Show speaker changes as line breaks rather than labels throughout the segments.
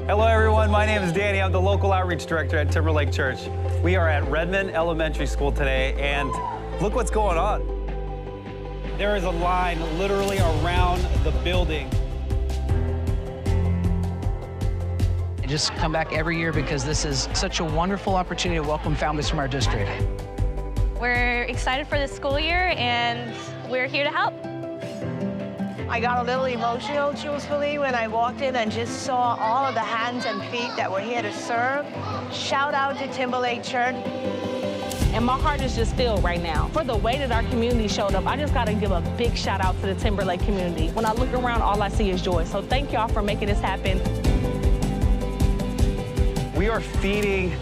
Hello everyone, my name is Danny. I'm the local outreach director at Timberlake Church. We are at Redmond Elementary School today, and look what's going on. There is a line literally around the building.
I just come back every year because this is such a wonderful opportunity to welcome families from our district.
We're excited for the school year, and we're here to help.
I got a little emotional, truthfully, when I walked in and just saw all of the hands and feet that were here to serve. Shout out to Timberlake Church.
And my heart is just filled right now. For the way that our community showed up, I just gotta give a big shout out to the Timberlake community. When I look around, all I see is joy. So thank y'all for making this happen.
We are feeding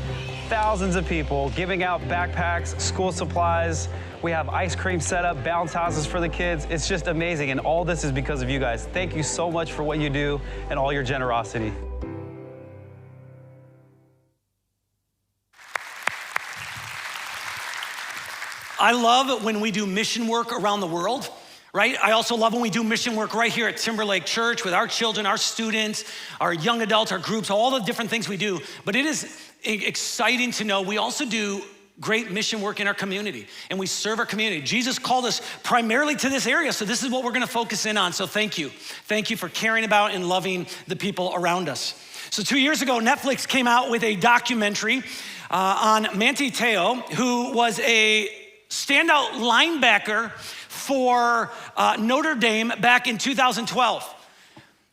thousands of people, giving out backpacks, school supplies. We have ice cream set up, bounce houses for the kids. It's just amazing, and all this is because of you guys. Thank you so much for what you do and all your generosity.
I love when we do mission work around the world, right? I also love when we do mission work right here at Timberlake Church with our children, our students, our young adults, our groups, all the different things we do. But it is exciting to know we also do great mission work in our community, and we serve our community. Jesus called us primarily to this area, so this is what we're gonna focus in on, so thank you. Thank you for caring about and loving the people around us. So 2 years ago, Netflix came out with a documentary on Manti Te'o, who was a standout linebacker for Notre Dame back in 2012.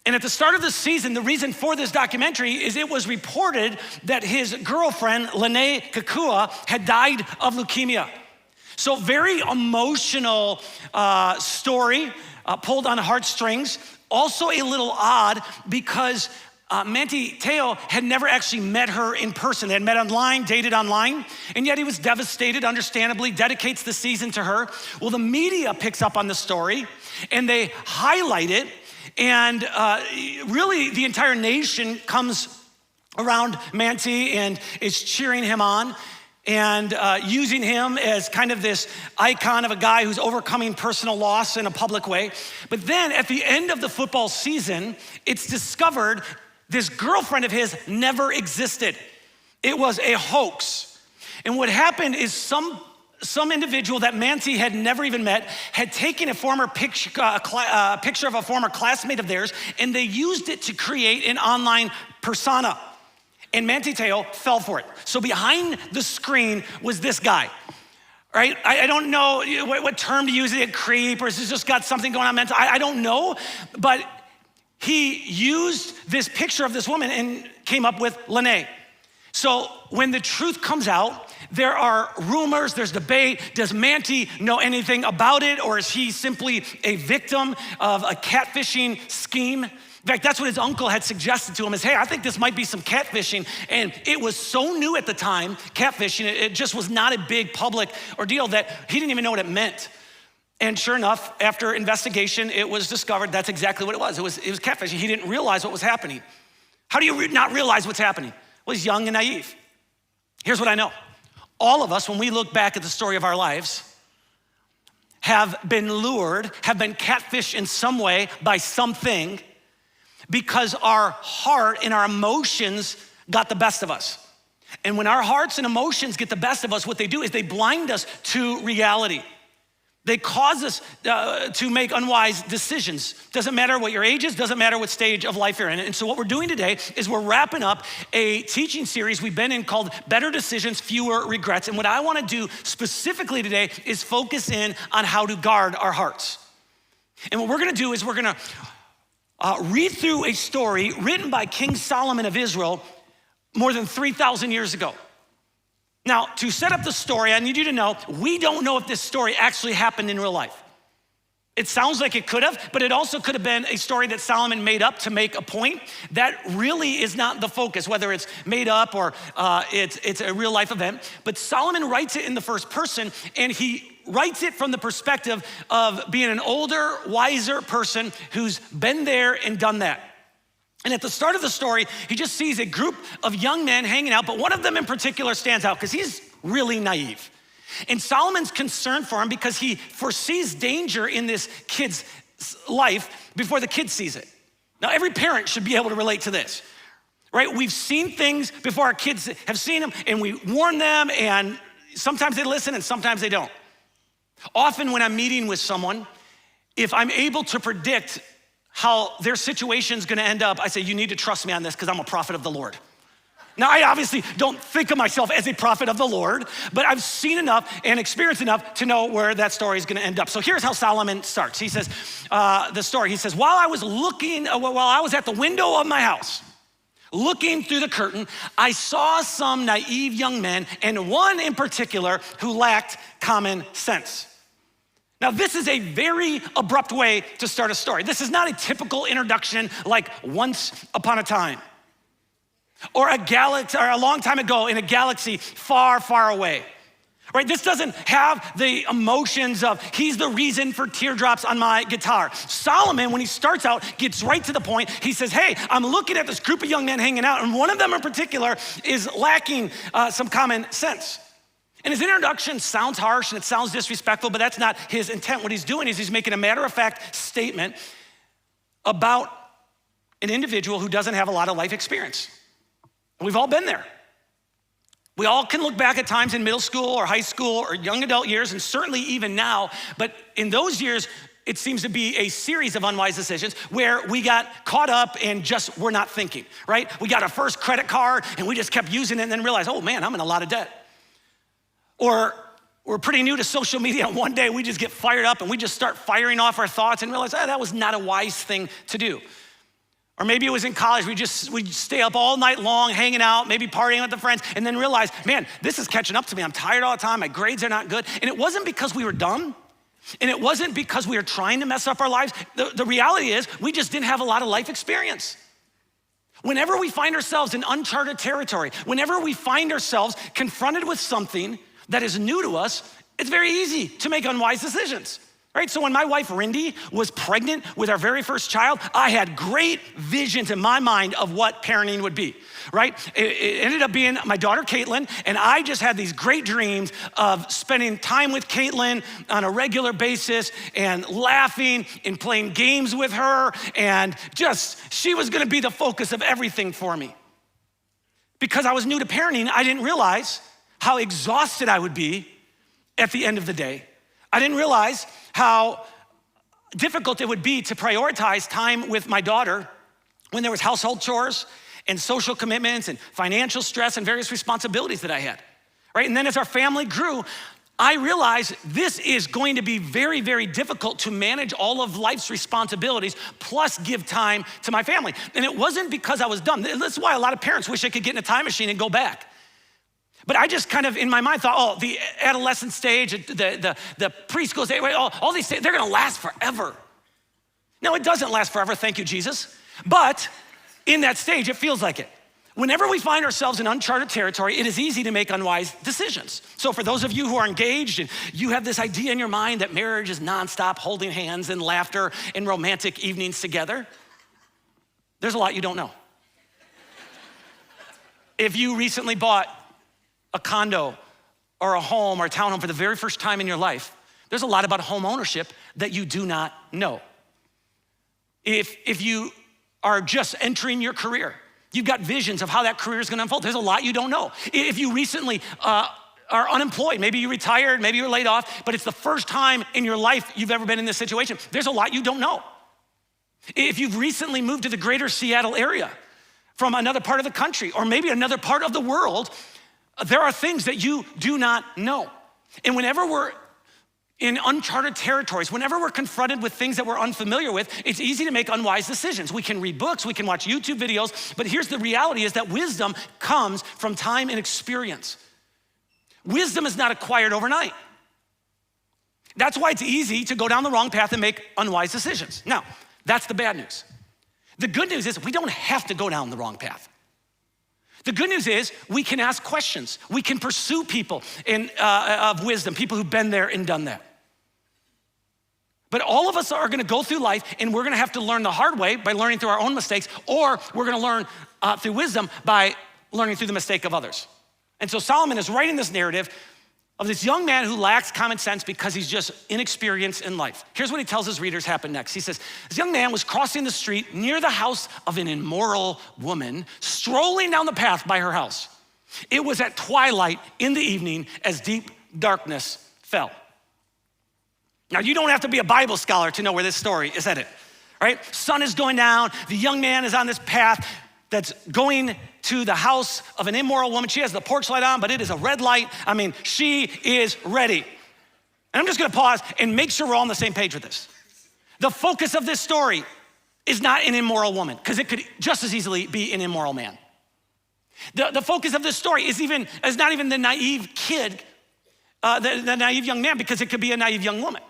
And at the start of the season, the reason for this documentary is it was reported that his girlfriend, Lene Kakua, had died of leukemia. So very emotional story, pulled on heartstrings. Also a little odd because Manti Te'o had never actually met her in person. They had met online, dated online, and yet he was devastated, understandably, dedicates the season to her. Well, the media picks up on the story, and they highlight it. And really, the entire nation comes around Manti and is cheering him on and using him as kind of this icon of a guy who's overcoming personal loss in a public way. But then at the end of the football season, it's discovered this girlfriend of his never existed. It was a hoax. And what happened is some individual that Manti had never even met had taken a former picture of a former classmate of theirs, and they used it to create an online persona. And Manti Te'o fell for it. So behind the screen was this guy, right? I don't know what term to use, it creep, or has just got something going on mental. I don't know, but he used this picture of this woman and came up with Lene. So when the truth comes out, there are rumors, there's debate. Does Manti know anything about it, or is he simply a victim of a catfishing scheme? In fact, that's what his uncle had suggested to him is, hey, I think this might be some catfishing. And it was so new at the time, catfishing, it just was not a big public ordeal that he didn't even know what it meant. And sure enough, after investigation, it was discovered that's exactly what it was. It was catfishing. He didn't realize what was happening. How do you not realize what's happening? Well, he's young and naive. Here's what I know. All of us, when we look back at the story of our lives, have been lured, have been catfished in some way by something because our heart and our emotions got the best of us. And when our hearts and emotions get the best of us, what they do is they blind us to reality. They cause us to make unwise decisions. Doesn't matter what your age is, doesn't matter what stage of life you're in. And so what we're doing today is we're wrapping up a teaching series we've been in called Better Decisions, Fewer Regrets. And what I wanna do specifically today is focus in on how to guard our hearts. And what we're gonna do is we're gonna read through a story written by King Solomon of Israel more than 3,000 years ago. Now, to set up the story, I need you to know, we don't know if this story actually happened in real life. It sounds like it could have, but it also could have been a story that Solomon made up to make a point. That really is not the focus, whether it's made up or it's a real life event. But Solomon writes it in the first person, and he writes it from the perspective of being an older, wiser person who's been there and done that. And at the start of the story, he just sees a group of young men hanging out, but one of them in particular stands out because he's really naive. And Solomon's concerned for him because he foresees danger in this kid's life before the kid sees it. Now, every parent should be able to relate to this, right? We've seen things before our kids have seen them, and we warn them, and sometimes they listen and sometimes they don't. Often when I'm meeting with someone, if I'm able to predict how their situation's gonna end up, I say, you need to trust me on this because I'm a prophet of the Lord. Now, I obviously don't think of myself as a prophet of the Lord, but I've seen enough and experienced enough to know where that story is gonna end up. So here's how Solomon starts. He says, the story, he says, while I was at the window of my house, looking through the curtain, I saw some naive young men, and one in particular who lacked common sense. Now, this is a very abrupt way to start a story. This is not a typical introduction like once upon a time, or a long time ago in a galaxy far, far away, right? This doesn't have the emotions of, he's the reason for teardrops on my guitar. Solomon, when he starts out, gets right to the point. He says, hey, I'm looking at this group of young men hanging out, and one of them in particular is lacking some common sense. And his introduction sounds harsh and it sounds disrespectful, but that's not his intent. What he's doing is he's making a matter-of-fact statement about an individual who doesn't have a lot of life experience. And we've all been there. We all can look back at times in middle school or high school or young adult years, and certainly even now, but in those years, it seems to be a series of unwise decisions where we got caught up and just were not thinking, right? We got our first credit card and we just kept using it and then realized, oh man, I'm in a lot of debt. Or we're pretty new to social media, and one day we just get fired up and we just start firing off our thoughts and realize, that was not a wise thing to do. Or maybe it was in college, we'd stay up all night long, hanging out, maybe partying with the friends, and then realize, man, this is catching up to me. I'm tired all the time, my grades are not good. And it wasn't because we were dumb, and it wasn't because we were trying to mess up our lives. The reality is, we just didn't have a lot of life experience. Whenever we find ourselves in uncharted territory, whenever we find ourselves confronted with something that is new to us, it's very easy to make unwise decisions, right? So when my wife, Rindy, was pregnant with our very first child, I had great visions in my mind of what parenting would be, right? It ended up being my daughter, Caitlin, and I just had these great dreams of spending time with Caitlin on a regular basis and laughing and playing games with her, and she was gonna be the focus of everything for me. Because I was new to parenting, I didn't realize how exhausted I would be at the end of the day. I didn't realize how difficult it would be to prioritize time with my daughter when there was household chores and social commitments and financial stress and various responsibilities that I had, right? And then as our family grew, I realized this is going to be very, very difficult to manage all of life's responsibilities plus give time to my family. And it wasn't because I was dumb. That's why a lot of parents wish they could get in a time machine and go back. But I just kind of, in my mind, thought, the adolescent stage, the preschool stage, all these things, they're gonna last forever. No, it doesn't last forever, thank you, Jesus. But in that stage, it feels like it. Whenever we find ourselves in uncharted territory, it is easy to make unwise decisions. So for those of you who are engaged and you have this idea in your mind that marriage is nonstop holding hands and laughter and romantic evenings together, there's a lot you don't know. If you recently bought a condo or a home or a townhome for the very first time in your life, there's a lot about home ownership that you do not know. If you are just entering your career, you've got visions of how that career is gonna unfold. There's a lot you don't know. If you recently are unemployed, maybe you retired, maybe you're laid off, but it's the first time in your life you've ever been in this situation, there's a lot you don't know. If you've recently moved to the greater Seattle area from another part of the country or maybe another part of the world, there are things that you do not know. And whenever we're in uncharted territories, whenever we're confronted with things that we're unfamiliar with, it's easy to make unwise decisions. We can read books, we can watch YouTube videos, but here's the reality is that wisdom comes from time and experience. Wisdom is not acquired overnight. That's why it's easy to go down the wrong path and make unwise decisions. Now, that's the bad news. The good news is we don't have to go down the wrong path. The good news is we can ask questions. We can pursue people of wisdom, people who've been there and done that. But all of us are gonna go through life and we're gonna have to learn the hard way by learning through our own mistakes, or we're gonna learn through wisdom by learning through the mistake of others. And so Solomon is writing this narrative of this young man who lacks common sense because he's just inexperienced in life. Here's what he tells his readers happened next. He says, this young man was crossing the street near the house of an immoral woman, strolling down the path by her house. It was at twilight in the evening as deep darkness fell. Now, you don't have to be a Bible scholar to know where this story is headed, right? Sun is going down. The young man is on this path that's going to the house of an immoral woman. She has the porch light on, but it is a red light. I mean, she is ready. And I'm just gonna pause and make sure we're all on the same page with this. The focus of this story is not an immoral woman, because it could just as easily be an immoral man. The focus of this story is not even the naive kid, the naive young man, because it could be a naive young woman.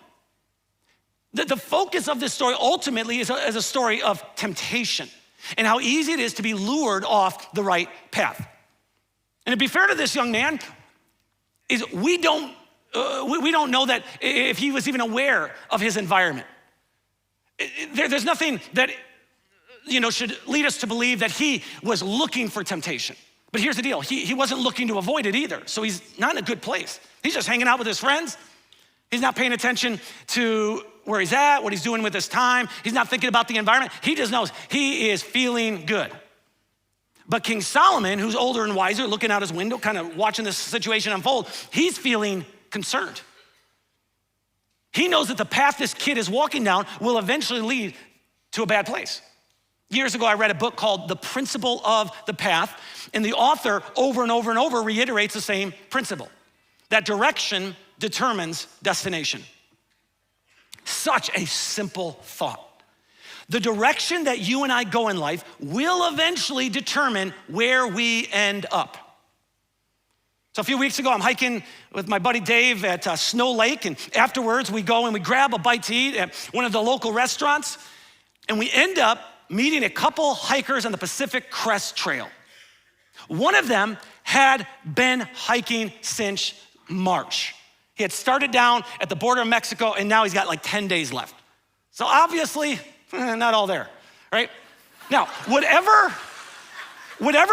The focus of this story ultimately is a story of temptation and how easy it is to be lured off the right path. And to be fair to this young man, is we don't know that if he was even aware of his environment. There's nothing that should lead us to believe that he was looking for temptation. But here's the deal, he wasn't looking to avoid it either, so he's not in a good place. He's just hanging out with his friends. He's not paying attention to where he's at, what he's doing with his time. He's not thinking about the environment. He just knows he is feeling good. But King Solomon, who's older and wiser, looking out his window, kind of watching this situation unfold, he's feeling concerned. He knows that the path this kid is walking down will eventually lead to a bad place. Years ago, I read a book called The Principle of the Path, and the author over and over and over reiterates the same principle, that direction determines destination. Such a simple thought. The direction that you and I go in life will eventually determine where we end up. So a few weeks ago, I'm hiking with my buddy Dave at Snow Lake, and afterwards we go and we grab a bite to eat at one of the local restaurants, and we end up meeting a couple hikers on the Pacific Crest Trail. One of them had been hiking since March. He had started down at the border of Mexico, and now he's got like 10 days left. So obviously, not all there, right? Now, whatever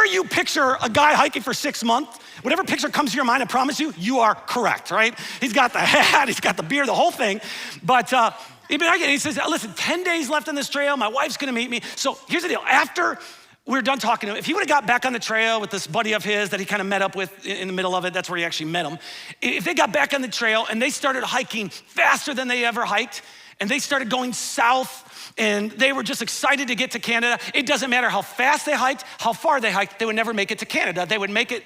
you picture a guy hiking for 6 months, whatever picture comes to your mind, I promise you, you are correct, right? He's got the hat, he's got the beard, the whole thing. But he'd been hiking, and he says, listen, 10 days left on this trail, my wife's gonna meet me. So here's the deal, after we're done talking to him, if he would've got back on the trail with this buddy of his that he kind of met up with in the middle of it, that's where he actually met him. If they got back on the trail and they started hiking faster than they ever hiked, and they started going south, and they were just excited to get to Canada, it doesn't matter how fast they hiked, how far they hiked, they would never make it to Canada. They would make it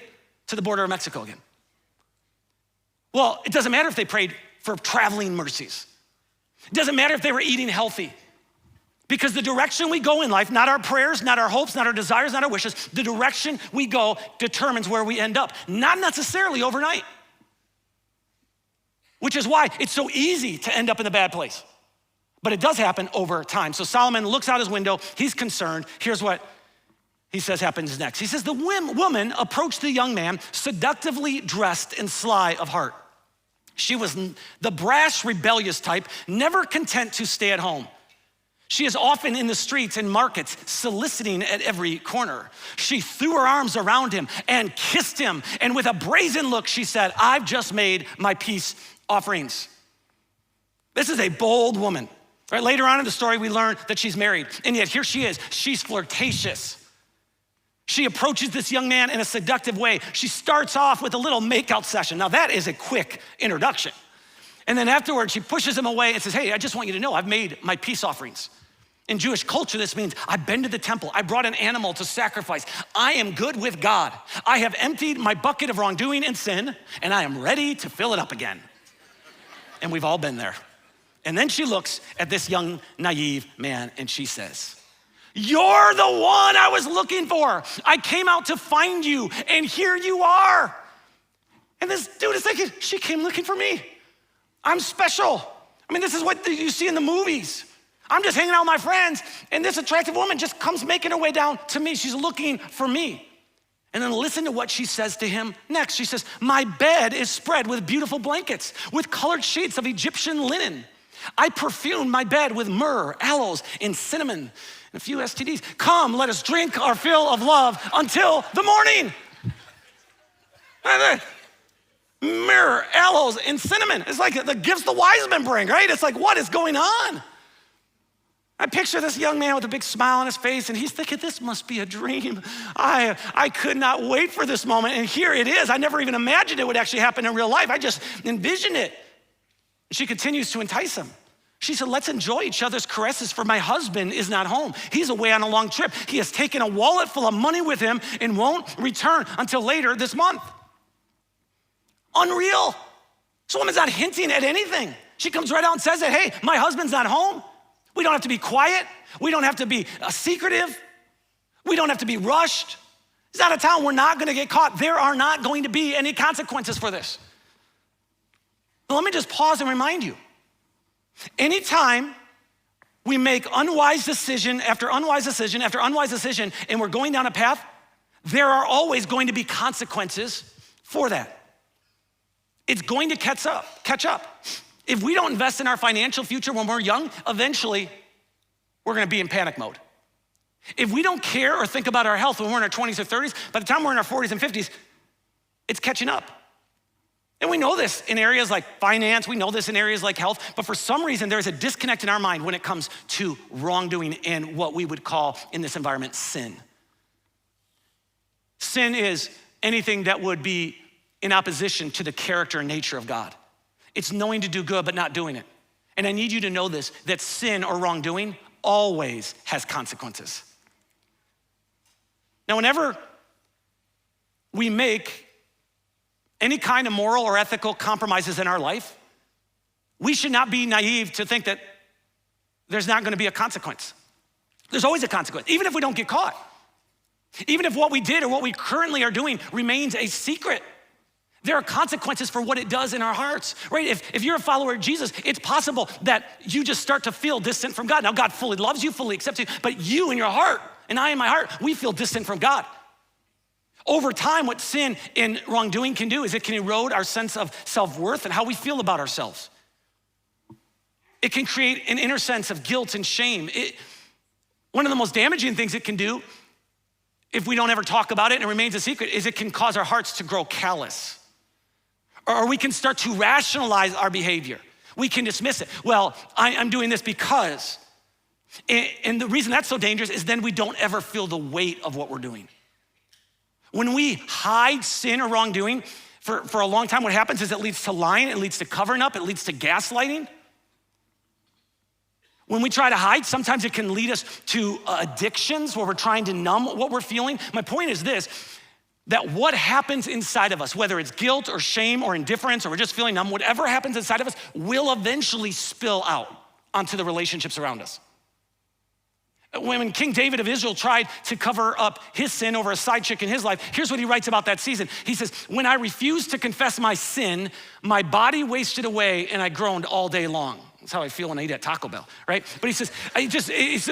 to the border of Mexico again. Well, it doesn't matter if they prayed for traveling mercies. It doesn't matter if they were eating healthy. Because the direction we go in life, not our prayers, not our hopes, not our desires, not our wishes, the direction we go determines where we end up, not necessarily overnight. Which is why it's so easy to end up in a bad place. But it does happen over time. So Solomon looks out his window, he's concerned. Here's what he says happens next. He says, the woman approached the young man, seductively dressed and sly of heart. She was the brash, rebellious type, never content to stay at home. She is often in the streets and markets, soliciting at every corner. She threw her arms around him and kissed him. And with a brazen look, she said, I've just made my peace offerings. This is a bold woman. Right? Later on in the story, we learn that she's married. And yet here she is, she's flirtatious. She approaches this young man in a seductive way. She starts off with a little makeout session. Now that is a quick introduction. And then afterwards, she pushes him away and says, hey, I just want you to know I've made my peace offerings. In Jewish culture, this means I've been to the temple. I brought an animal to sacrifice. I am good with God. I have emptied my bucket of wrongdoing and sin, and I am ready to fill it up again. And we've all been there. And then she looks at this young, naive man, and she says, you're the one I was looking for. I came out to find you, and here you are. And this dude is thinking, she came looking for me. I'm special. I mean, this is what you see in the movies. I'm just hanging out with my friends, and this attractive woman just comes making her way down to me. She's looking for me. And then listen to what she says to him next. She says, my bed is spread with beautiful blankets, with colored sheets of Egyptian linen. I perfumed my bed with myrrh, aloes, and cinnamon, and a few STDs. Come, let us drink our fill of love until the morning. myrrh, aloes, and cinnamon. It's like the gifts the wise men bring, right? It's like, what is going on? I picture this young man with a big smile on his face, and he's thinking, this must be a dream. I could not wait for this moment, and here it is. I never even imagined it would actually happen in real life. I just envisioned it. She continues to entice him. She said, let's enjoy each other's caresses, for my husband is not home. He's away on a long trip. He has taken a wallet full of money with him and won't return until later this month. Unreal. This woman's not hinting at anything. She comes right out and says it, hey, my husband's not home. We don't have to be quiet. We don't have to be secretive. We don't have to be rushed. He's out of town. We're not going to get caught. There are not going to be any consequences for this. But let me just pause and remind you. Anytime we make unwise decision after unwise decision after unwise decision, and we're going down a path, there are always going to be consequences for that. It's going to catch up. If we don't invest in our financial future when we're young, eventually we're gonna be in panic mode. If we don't care or think about our health when we're in our 20s or 30s, by the time we're in our 40s and 50s, it's catching up. And we know this in areas like finance, we know this in areas like health, but for some reason there's a disconnect in our mind when it comes to wrongdoing and what we would call in this environment sin. Sin is anything that would be in opposition to the character and nature of God. It's knowing to do good but not doing it. And I need you to know this, that sin or wrongdoing always has consequences. Now, whenever we make any kind of moral or ethical compromises in our life, we should not be naive to think that there's not gonna be a consequence. There's always a consequence, even if we don't get caught. Even if what we did or what we currently are doing remains a secret. There are consequences for what it does in our hearts, right? If you're a follower of Jesus, it's possible that you just start to feel distant from God. Now, God fully loves you, fully accepts you, but you in your heart, and I in my heart, we feel distant from God. Over time, what sin and wrongdoing can do is it can erode our sense of self-worth and how we feel about ourselves. It can create an inner sense of guilt and shame. One of the most damaging things it can do, if we don't ever talk about it and it remains a secret, is it can cause our hearts to grow callous. Or we can start to rationalize our behavior. We can dismiss it. Well, I'm doing this because. And the reason that's so dangerous is then we don't ever feel the weight of what we're doing. When we hide sin or wrongdoing for a long time, what happens is it leads to lying, it leads to covering up, it leads to gaslighting. When we try to hide, sometimes it can lead us to addictions where we're trying to numb what we're feeling. My point is this, that what happens inside of us, whether it's guilt or shame or indifference or we're just feeling numb, whatever happens inside of us will eventually spill out onto the relationships around us. When King David of Israel tried to cover up his sin over a side chick in his life, here's what he writes about that season. He says, when I refused to confess my sin, my body wasted away and I groaned all day long. That's how I feel when I eat at Taco Bell, right? But he says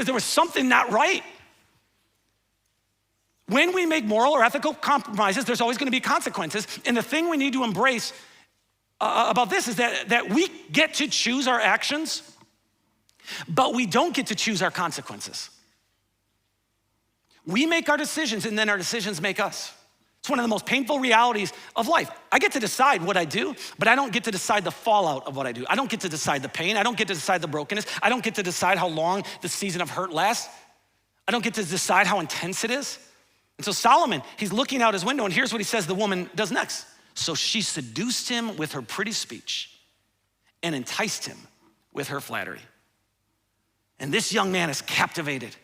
there was something not right. When we make moral or ethical compromises, there's always gonna be consequences. And the thing we need to embrace about this is that we get to choose our actions, but we don't get to choose our consequences. We make our decisions and then our decisions make us. It's one of the most painful realities of life. I get to decide what I do, but I don't get to decide the fallout of what I do. I don't get to decide the pain. I don't get to decide the brokenness. I don't get to decide how long the season of hurt lasts. I don't get to decide how intense it is. And so Solomon, he's looking out his window and here's what he says the woman does next. So she seduced him with her pretty speech and enticed him with her flattery. And this young man is captivated.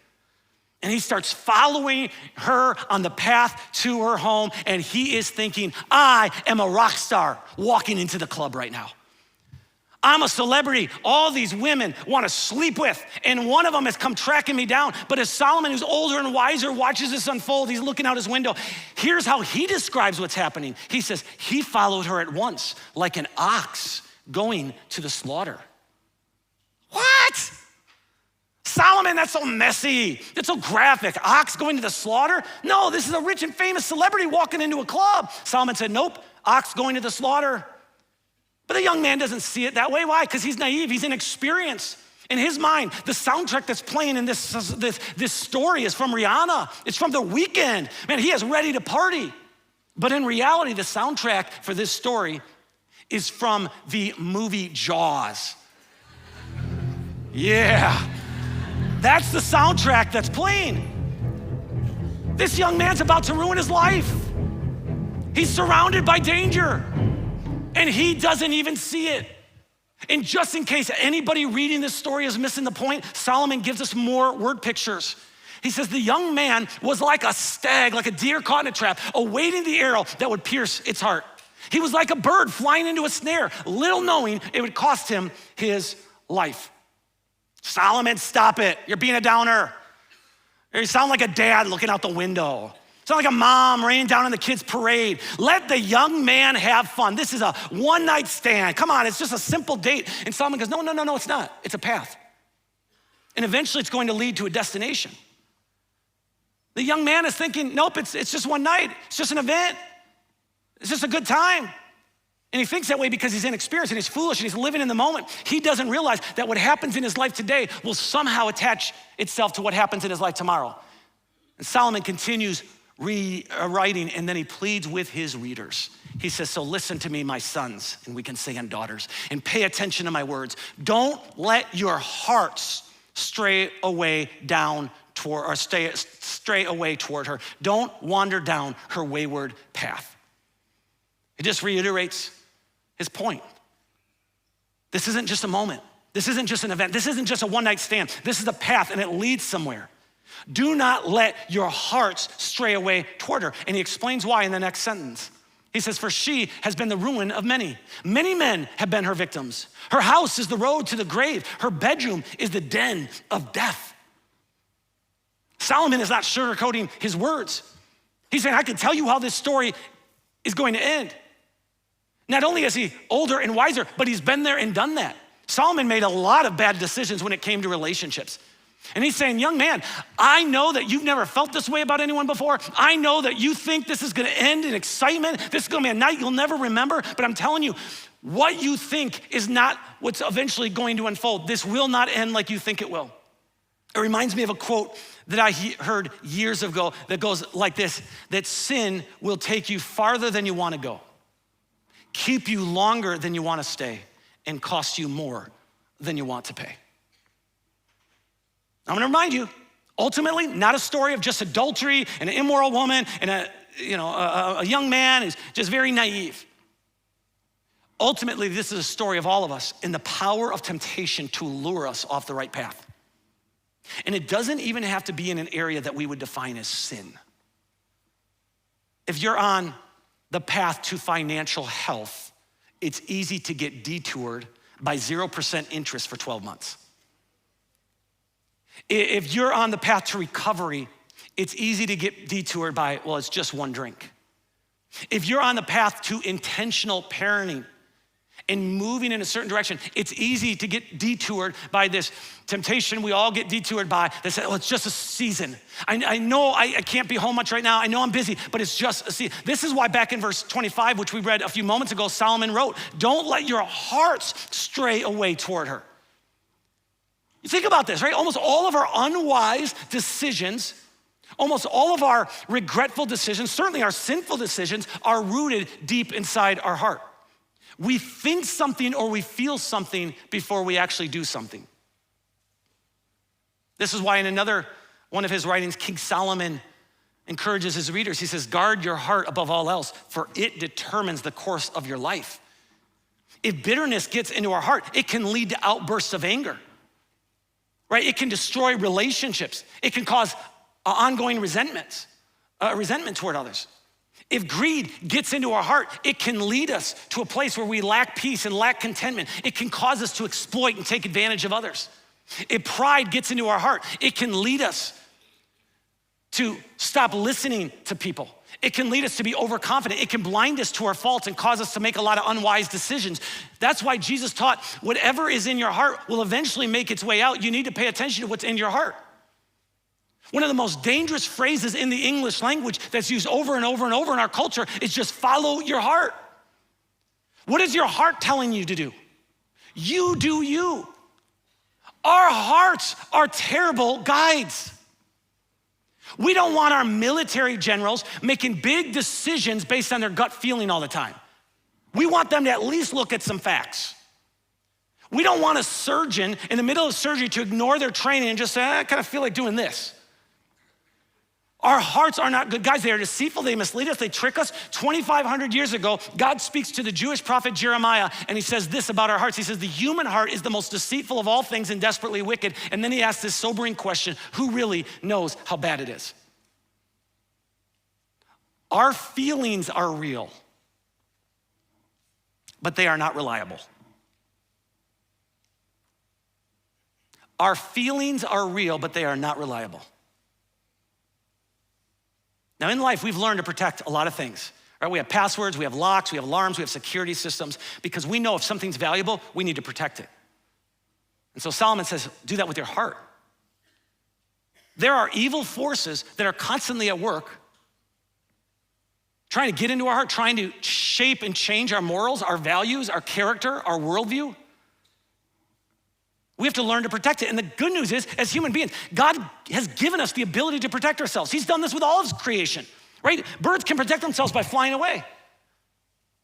And he starts following her on the path to her home and he is thinking, I am a rock star walking into the club right now. I'm a celebrity all these women want to sleep with, and one of them has come tracking me down. But as Solomon, who's older and wiser, watches this unfold, he's looking out his window. Here's how he describes what's happening. He says, he followed her at once like an ox going to the slaughter. What? Solomon, that's so messy. That's so graphic. Ox going to the slaughter? No, this is a rich and famous celebrity walking into a club. Solomon said, nope, ox going to the slaughter. But the young man doesn't see it that way. Why? Because he's naive, he's inexperienced. In his mind, the soundtrack that's playing in this story is from Rihanna. It's from The Weeknd. Man, he is ready to party. But in reality, the soundtrack for this story is from the movie Jaws. Yeah, that's the soundtrack that's playing. This young man's about to ruin his life. He's surrounded by danger, and he doesn't even see it. And just in case anybody reading this story is missing the point, Solomon gives us more word pictures. He says the young man was like a stag, like a deer caught in a trap, awaiting the arrow that would pierce its heart. He was like a bird flying into a snare, little knowing it would cost him his life. Solomon, stop it. You're being a downer. You sound like a dad looking out the window. You sound like a mom raining down on the kids' parade. Let the young man have fun. This is a one-night stand. Come on, it's just a simple date. And Solomon goes, no, it's not. It's a path. And eventually it's going to lead to a destination. The young man is thinking, nope, it's just one night. It's just an event. It's just a good time. And he thinks that way because he's inexperienced and he's foolish and he's living in the moment. He doesn't realize that what happens in his life today will somehow attach itself to what happens in his life tomorrow. And Solomon continues writing, and then he pleads with his readers. He says, so listen to me, my sons, and we can say and daughters, and pay attention to my words. Don't let your hearts stray away toward her. Don't wander down her wayward path. It just reiterates his point. This isn't just a moment. This isn't just an event. This isn't just a one-night stand. This is a path, and it leads somewhere. Do not let your hearts stray away toward her. And he explains why in the next sentence. He says, for she has been the ruin of many. Many men have been her victims. Her house is the road to the grave. Her bedroom is the den of death. Solomon is not sugarcoating his words. He's saying, I can tell you how this story is going to end. Not only is he older and wiser, but he's been there and done that. Solomon made a lot of bad decisions when it came to relationships. And he's saying, young man, I know that you've never felt this way about anyone before. I know that you think this is gonna end in excitement. This is gonna be a night you'll never remember. But I'm telling you, what you think is not what's eventually going to unfold. This will not end like you think it will. It reminds me of a quote that I heard years ago that goes like this, that sin will take you farther than you wanna go, keep you longer than you wanna stay, and cost you more than you want to pay. I'm gonna remind you, ultimately, not a story of just adultery and an immoral woman and a young man who's just very naive. Ultimately, this is a story of all of us and the power of temptation to lure us off the right path. And it doesn't even have to be in an area that we would define as sin. If you're on the path to financial health, it's easy to get detoured by 0% interest for 12 months. If you're on the path to recovery, it's easy to get detoured by, well, it's just one drink. If you're on the path to intentional parenting and moving in a certain direction, it's easy to get detoured by this temptation we all get detoured by that says, oh, it's just a season. I know I can't be home much right now. I know I'm busy, but it's just a season. This is why back in verse 25, which we read a few moments ago, Solomon wrote, don't let your hearts stray away toward her. You think about this, right? Almost all of our unwise decisions, almost all of our regretful decisions, certainly our sinful decisions, are rooted deep inside our heart. We think something or we feel something before we actually do something. This is why in another one of his writings, King Solomon encourages his readers. He says, guard your heart above all else, for it determines the course of your life. If bitterness gets into our heart, it can lead to outbursts of anger, right? It can destroy relationships. It can cause ongoing resentment toward others. If greed gets into our heart, it can lead us to a place where we lack peace and lack contentment. It can cause us to exploit and take advantage of others. If pride gets into our heart, it can lead us to stop listening to people. It can lead us to be overconfident. It can blind us to our faults and cause us to make a lot of unwise decisions. That's why Jesus taught whatever is in your heart will eventually make its way out. You need to pay attention to what's in your heart. One of the most dangerous phrases in the English language that's used over and over and over in our culture is just follow your heart. What is your heart telling you to do? You do you. Our hearts are terrible guides. We don't want our military generals making big decisions based on their gut feeling all the time. We want them to at least look at some facts. We don't want a surgeon in the middle of surgery to ignore their training and just say, I kind of feel like doing this. Our hearts are not good. Guys, they are deceitful, they mislead us, they trick us. 2,500 years ago, God speaks to the Jewish prophet Jeremiah, and he says this about our hearts. He says, the human heart is the most deceitful of all things and desperately wicked. And then he asks this sobering question, who really knows how bad it is? Our feelings are real, but they are not reliable. Our feelings are real, but they are not reliable. Now in life, we've learned to protect a lot of things, right? We have passwords, we have locks, we have alarms, we have security systems, because we know if something's valuable, we need to protect it. And so Solomon says, do that with your heart. There are evil forces that are constantly at work trying to get into our heart, trying to shape and change our morals, our values, our character, our worldview. We have to learn to protect it. And the good news is, as human beings, God has given us the ability to protect ourselves. He's done this with all of his creation, right? Birds can protect themselves by flying away.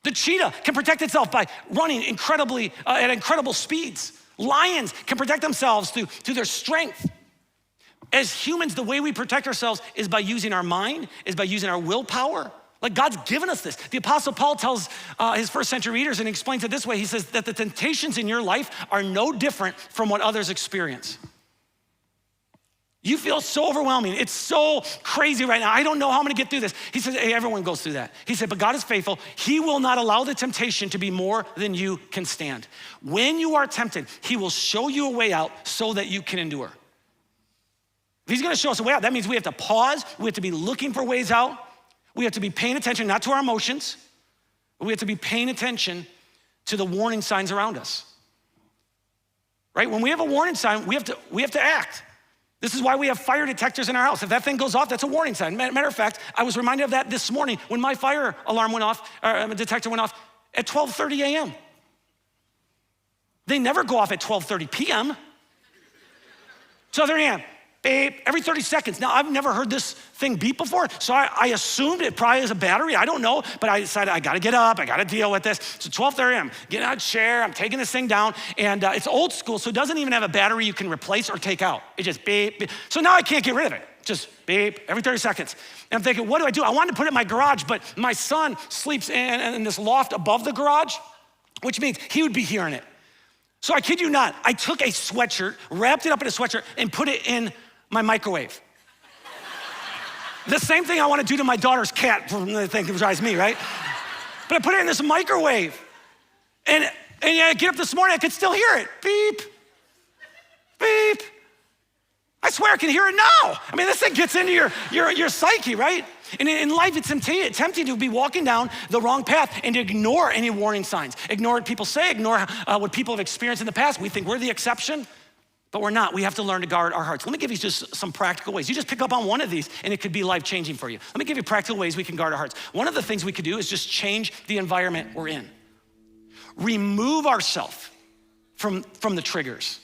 The cheetah can protect itself by running at incredible speeds. Lions can protect themselves through their strength. As humans, the way we protect ourselves is by using our mind, is by using our willpower. Like God's given us this. The Apostle Paul tells his first century readers and explains it this way. He says that the temptations in your life are no different from what others experience. You feel so overwhelming. It's so crazy right now. I don't know how I'm gonna get through this. He says, hey, everyone goes through that. He said, but God is faithful. He will not allow the temptation to be more than you can stand. When you are tempted, he will show you a way out so that you can endure. If he's gonna show us a way out, that means we have to pause. We have to be looking for ways out. We have to be paying attention, not to our emotions, but we have to be paying attention to the warning signs around us, right? When we have a warning sign, we have to act. This is why we have fire detectors in our house. If that thing goes off, that's a warning sign. Matter of fact, I was reminded of that this morning when my fire alarm went off, or detector went off at 12:30 a.m. They never go off at 12:30 p.m. 12:30 a.m. Beep, every 30 seconds. Now, I've never heard this thing beep before, so I assumed it probably is a battery. I don't know, but I decided I gotta get up, I gotta deal with this. So 12:30, I'm getting out of the chair, I'm taking this thing down, and it's old school, so it doesn't even have a battery you can replace or take out. It just beep, beep. So now I can't get rid of it. Just beep, every 30 seconds. And I'm thinking, what do? I wanted to put it in my garage, but my son sleeps in this loft above the garage, which means he would be hearing it. So I kid you not, I took a sweatshirt, wrapped it up in a sweatshirt, and put it in my microwave. The same thing I want to do to my daughter's cat, the thing that drives me, right? But I put it in this microwave. And yeah, I get up this morning, I could still hear it. Beep, beep. I swear I can hear it now. I mean, this thing gets into your psyche, right? And in life, it's tempting to be walking down the wrong path and to ignore any warning signs. Ignore what people say, ignore what people have experienced in the past. We think we're the exception. But we're not. We have to learn to guard our hearts. Let me give you just some practical ways. You just pick up on one of these and it could be life-changing for you. Let me give you practical ways we can guard our hearts. One of the things we could do is just change the environment we're in. Remove ourselves from the triggers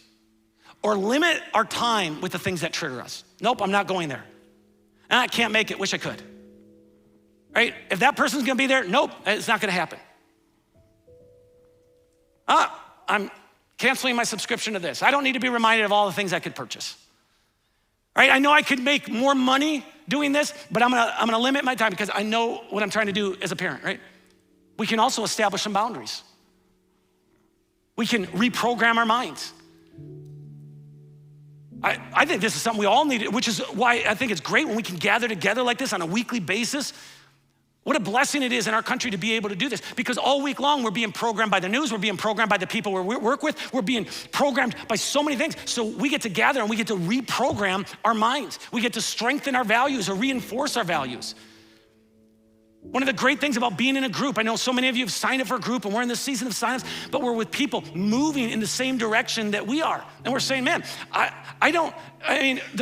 or limit our time with the things that trigger us. Nope, I'm not going there. I can't make it, wish I could. Right? If that person's gonna be there, nope, it's not gonna happen. I'm canceling my subscription to this. I don't need to be reminded of all the things I could purchase. Right? I know I could make more money doing this, but I'm gonna limit my time because I know what I'm trying to do as a parent, right? We can also establish some boundaries. We can reprogram our minds. I think this is something we all need, which is why I think it's great when we can gather together like this on a weekly basis. What a blessing it is in our country to be able to do this, because all week long we're being programmed by the news, we're being programmed by the people we work with, we're being programmed by so many things. So we get to gather and we get to reprogram our minds. We get to strengthen our values or reinforce our values. One of the great things about being in a group, I know so many of you have signed up for a group and we're in this season of signups, but we're with people moving in the same direction that we are. And we're saying, man,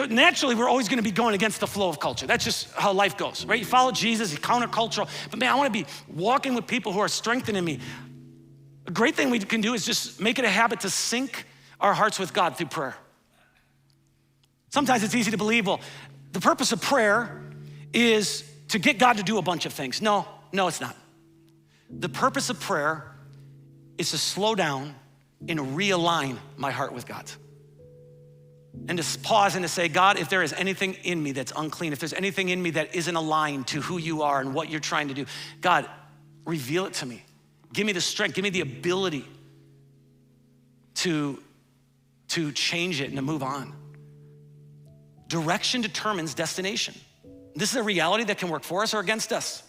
naturally we're always gonna be going against the flow of culture. That's just how life goes, right? You follow Jesus, you're countercultural, but man, I wanna be walking with people who are strengthening me. A great thing we can do is just make it a habit to sync our hearts with God through prayer. Sometimes it's easy to believe, well, the purpose of prayer is to get God to do a bunch of things. No, it's not. The purpose of prayer is to slow down and realign my heart with God. And to pause and to say, God, if there is anything in me that's unclean, if there's anything in me that isn't aligned to who you are and what you're trying to do, God, reveal it to me. Give me the strength, give me the ability to change it and to move on. Direction determines destination. This is a reality that can work for us or against us.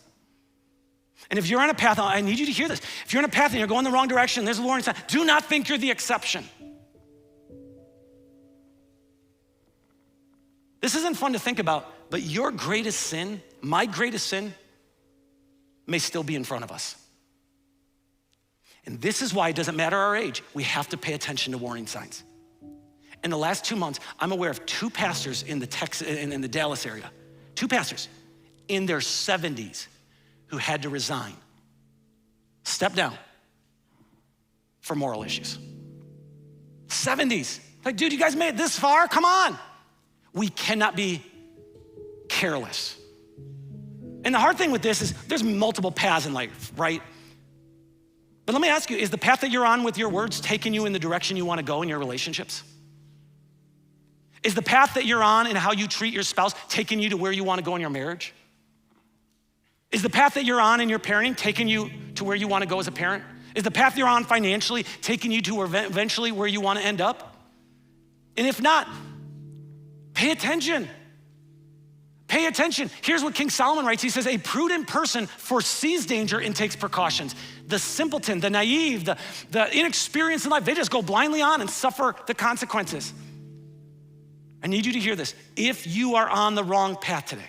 And if you're on a path, I need you to hear this. If you're on a path and you're going the wrong direction, there's a warning sign. Do not think you're the exception. This isn't fun to think about, but your greatest sin, my greatest sin, may still be in front of us. And this is why it doesn't matter our age, we have to pay attention to warning signs. In the last 2 months, I'm aware of 2 pastors in the Dallas area, 2 pastors in their 70s who had to resign, step down for moral issues. 70s. Like, dude, you guys made it this far? Come on. We cannot be careless. And the hard thing with this is there's multiple paths in life, right? But let me ask you, is the path that you're on with your words taking you in the direction you want to go in your relationships? Is the path that you're on and how you treat your spouse taking you to where you want to go in your marriage? Is the path that you're on in your parenting taking you to where you want to go as a parent? Is the path you're on financially taking you to eventually where you want to end up? And if not, pay attention. Pay attention. Here's what King Solomon writes. He says, a prudent person foresees danger and takes precautions. The simpleton, the naive, the inexperienced in life, they just go blindly on and suffer the consequences. I need you to hear this. If you are on the wrong path today,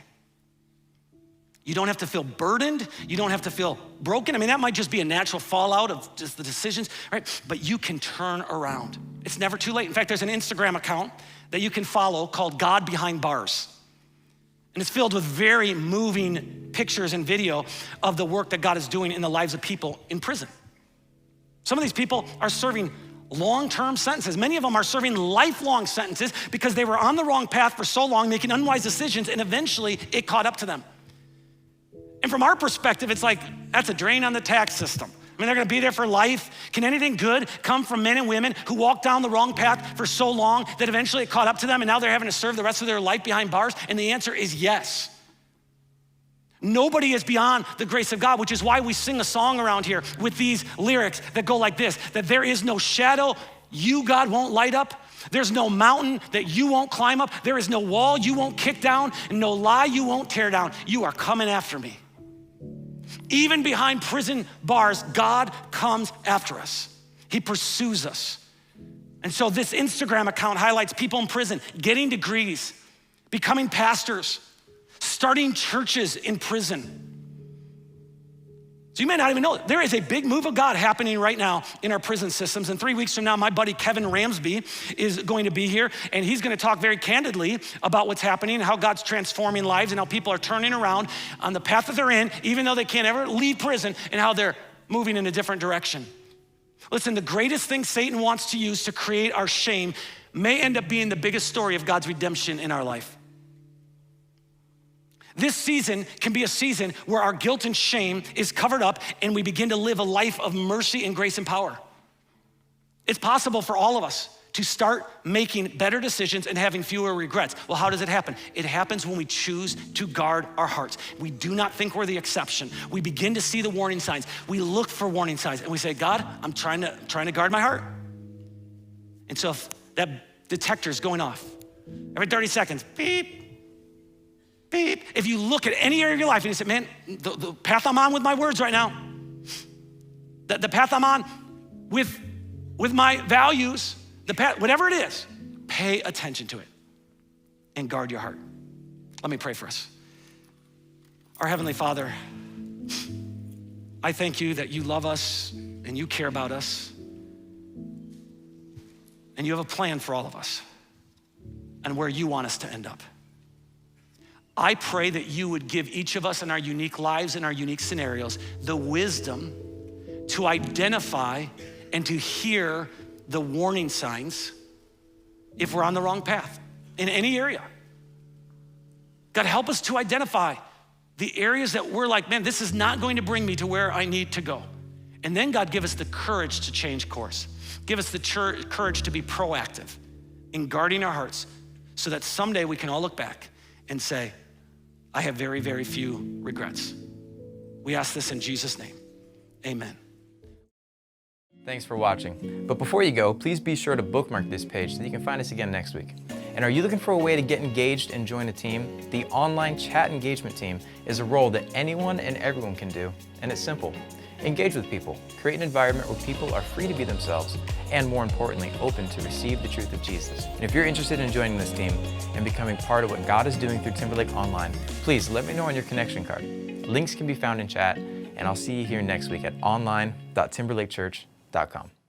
you don't have to feel burdened. You don't have to feel broken. I mean, that might just be a natural fallout of just the decisions, right? But you can turn around. It's never too late. In fact, there's an Instagram account that you can follow called God Behind Bars. And it's filled with very moving pictures and video of the work that God is doing in the lives of people in prison. Some of these people are serving long-term sentences. Many of them are serving lifelong sentences because they were on the wrong path for so long, making unwise decisions, and eventually it caught up to them. And from our perspective, it's like, that's a drain on the tax system. I mean, they're gonna be there for life. Can anything good come from men and women who walked down the wrong path for so long that eventually it caught up to them and now they're having to serve the rest of their life behind bars? And the answer is yes. Nobody is beyond the grace of God, which is why we sing a song around here with these lyrics that go like this, that there is no shadow you, God, won't light up. There's no mountain that you won't climb up. There is no wall you won't kick down and no lie you won't tear down. You are coming after me. Even behind prison bars, God comes after us. He pursues us. And so this Instagram account highlights people in prison getting degrees, becoming pastors, starting churches in prison. So you may not even know, there is a big move of God happening right now in our prison systems. And 3 weeks from now, my buddy Kevin Ramsby is going to be here, and he's gonna talk very candidly about what's happening, how God's transforming lives, and how people are turning around on the path that they're in, even though they can't ever leave prison, and how they're moving in a different direction. Listen, the greatest thing Satan wants to use to create our shame may end up being the biggest story of God's redemption in our life. This season can be a season where our guilt and shame is covered up and we begin to live a life of mercy and grace and power. It's possible for all of us to start making better decisions and having fewer regrets. Well, how does it happen? It happens when we choose to guard our hearts. We do not think we're the exception. We begin to see the warning signs. We look for warning signs and we say, God, I'm trying to guard my heart. And so if that detector is going off every 30 seconds, beep, beep. If you look at any area of your life and you say, man, the path I'm on with my words right now, the path I'm on with my values, the path, whatever it is, pay attention to it and guard your heart. Let me pray for us. Our Heavenly Father, I thank you that you love us and you care about us and you have a plan for all of us and where you want us to end up. I pray that you would give each of us in our unique lives and our unique scenarios the wisdom to identify and to hear the warning signs if we're on the wrong path in any area. God, help us to identify the areas that we're like, man, this is not going to bring me to where I need to go. And then God, give us the courage to change course. Give us the courage to be proactive in guarding our hearts so that someday we can all look back and say, I have very, very few regrets. We ask this in Jesus' name, amen.
Thanks for watching. But before you go, please be sure to bookmark this page so that you can find us again next week. And are you looking for a way to get engaged and join a team? The online chat engagement team is a role that anyone and everyone can do, and it's simple. Engage with people, create an environment where people are free to be themselves, and more importantly, open to receive the truth of Jesus. And if you're interested in joining this team and becoming part of what God is doing through Timberlake Online, please let me know on your connection card. Links can be found in chat, and I'll see you here next week at online.timberlakechurch.com.